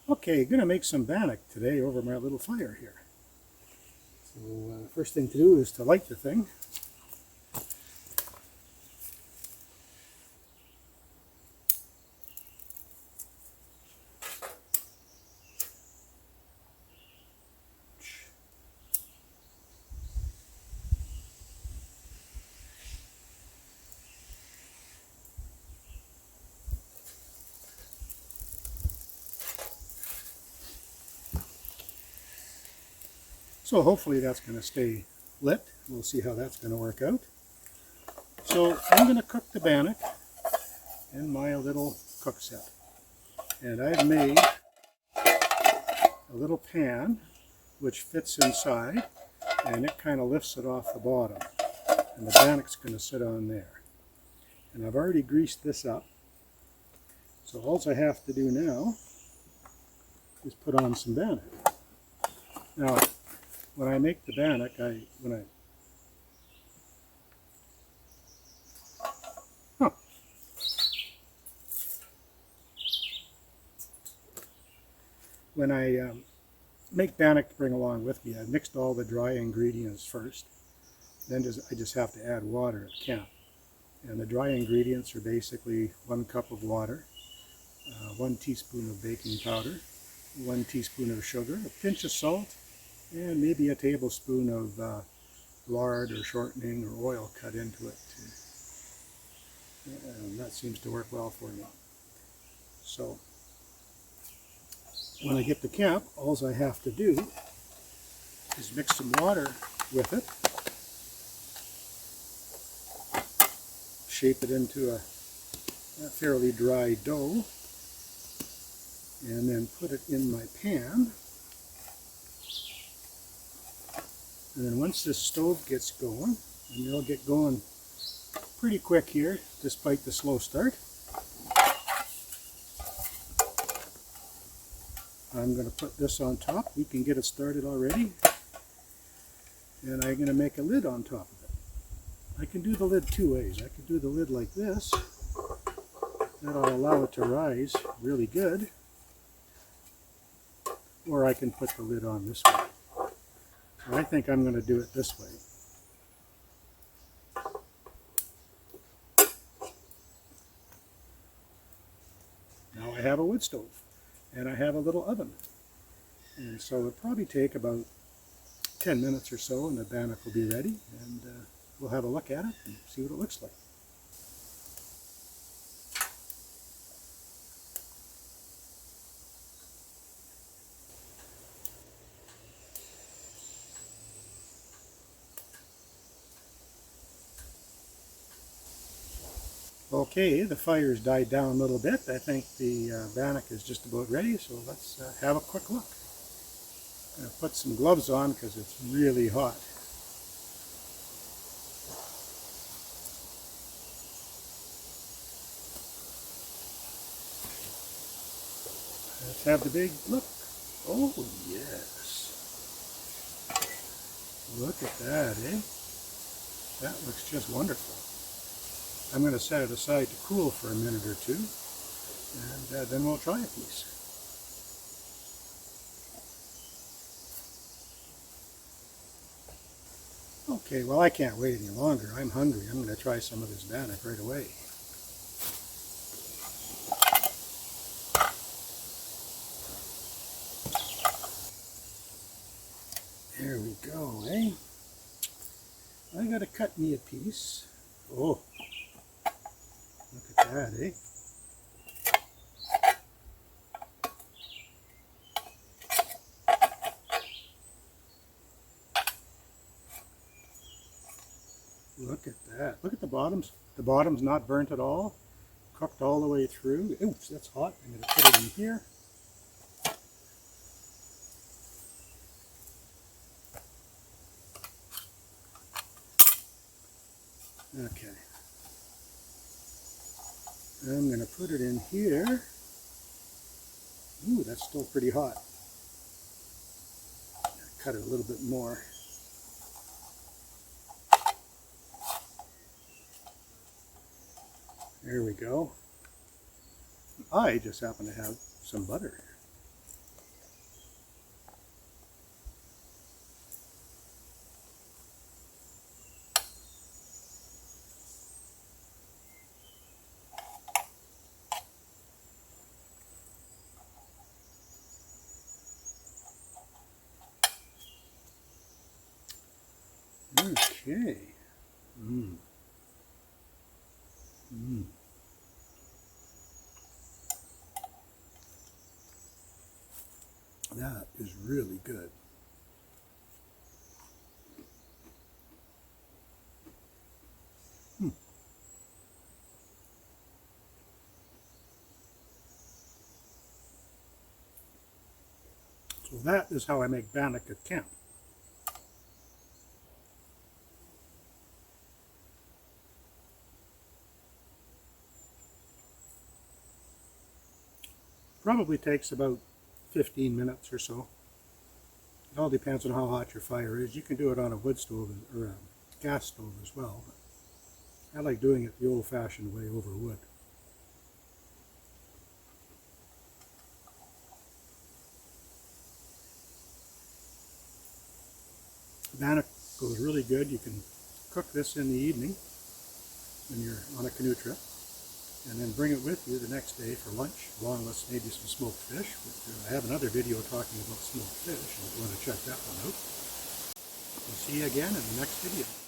Okay, gonna make some bannock today over my little fire here. So first thing to do is to light the thing. So hopefully that's going to stay lit. We'll see how that's going to work out. So I'm going to cook the bannock in my little cook set. And I've made a little pan which fits inside, and it kind of lifts it off the bottom. And the bannock's going to sit on there. And I've already greased this up. So all I have to do now is put on some bannock. Now, when I make the bannock, when I make bannock to bring along with me, I mixed all the dry ingredients first. Then I just have to add water at camp. And the dry ingredients are basically 1 cup of water, 1 teaspoon of baking powder, 1 teaspoon of sugar, a pinch of salt, and maybe a tablespoon of lard or shortening or oil cut into it. And that seems to work well for me. So when I get to camp, all I have to do is mix some water with it, shape it into a fairly dry dough, and then put it in my pan. And then once this stove gets going, and it'll get going pretty quick here, despite the slow start, I'm going to put this on top. We can get it started already. And I'm going to make a lid on top of it. I can do the lid 2 ways. I can do the lid like this. That'll allow it to rise really good. Or I can put the lid on this way. So I think I'm going to do it this way. Now I have a wood stove. And I have a little oven. And so it'll probably take about 10 minutes or so, and the bannock will be ready, and we'll have a look at it and see what it looks like. Okay, the fire's died down a little bit. I think the bannock is just about ready, so let's have a quick look. I'm going to put some gloves on because it's really hot. Let's have the big look. Oh yes. Look at that, eh? That looks just wonderful. I'm going to set it aside to cool for a minute or two, and then we'll try a piece. Okay, well I can't wait any longer. I'm hungry. I'm going to try some of this bannock right away. There we go, eh? I got to cut me a piece. Oh, look at that, eh? Look at that. Look at the bottoms. The bottom's not burnt at all. Cooked all the way through. Oops, that's hot. I'm going to put it in here. Okay. I'm going to put it in here. Ooh, that's still pretty hot. Cut it a little bit more. There we go. I just happen to have some butter. Okay. Mmm. Mmm. That is really good. Hmm. So that is how I make bannock at camp. Probably takes about 15 minutes or so. It all depends on how hot your fire is. You can do it on a wood stove or a gas stove as well. But I like doing it the old-fashioned way over wood. Bannock goes really good. You can cook this in the evening when you're on a canoe trip, and then bring it with you the next day for lunch, along with maybe some smoked fish. But I have another video talking about smoked fish, if you want to check that one out. We'll see you again in the next video.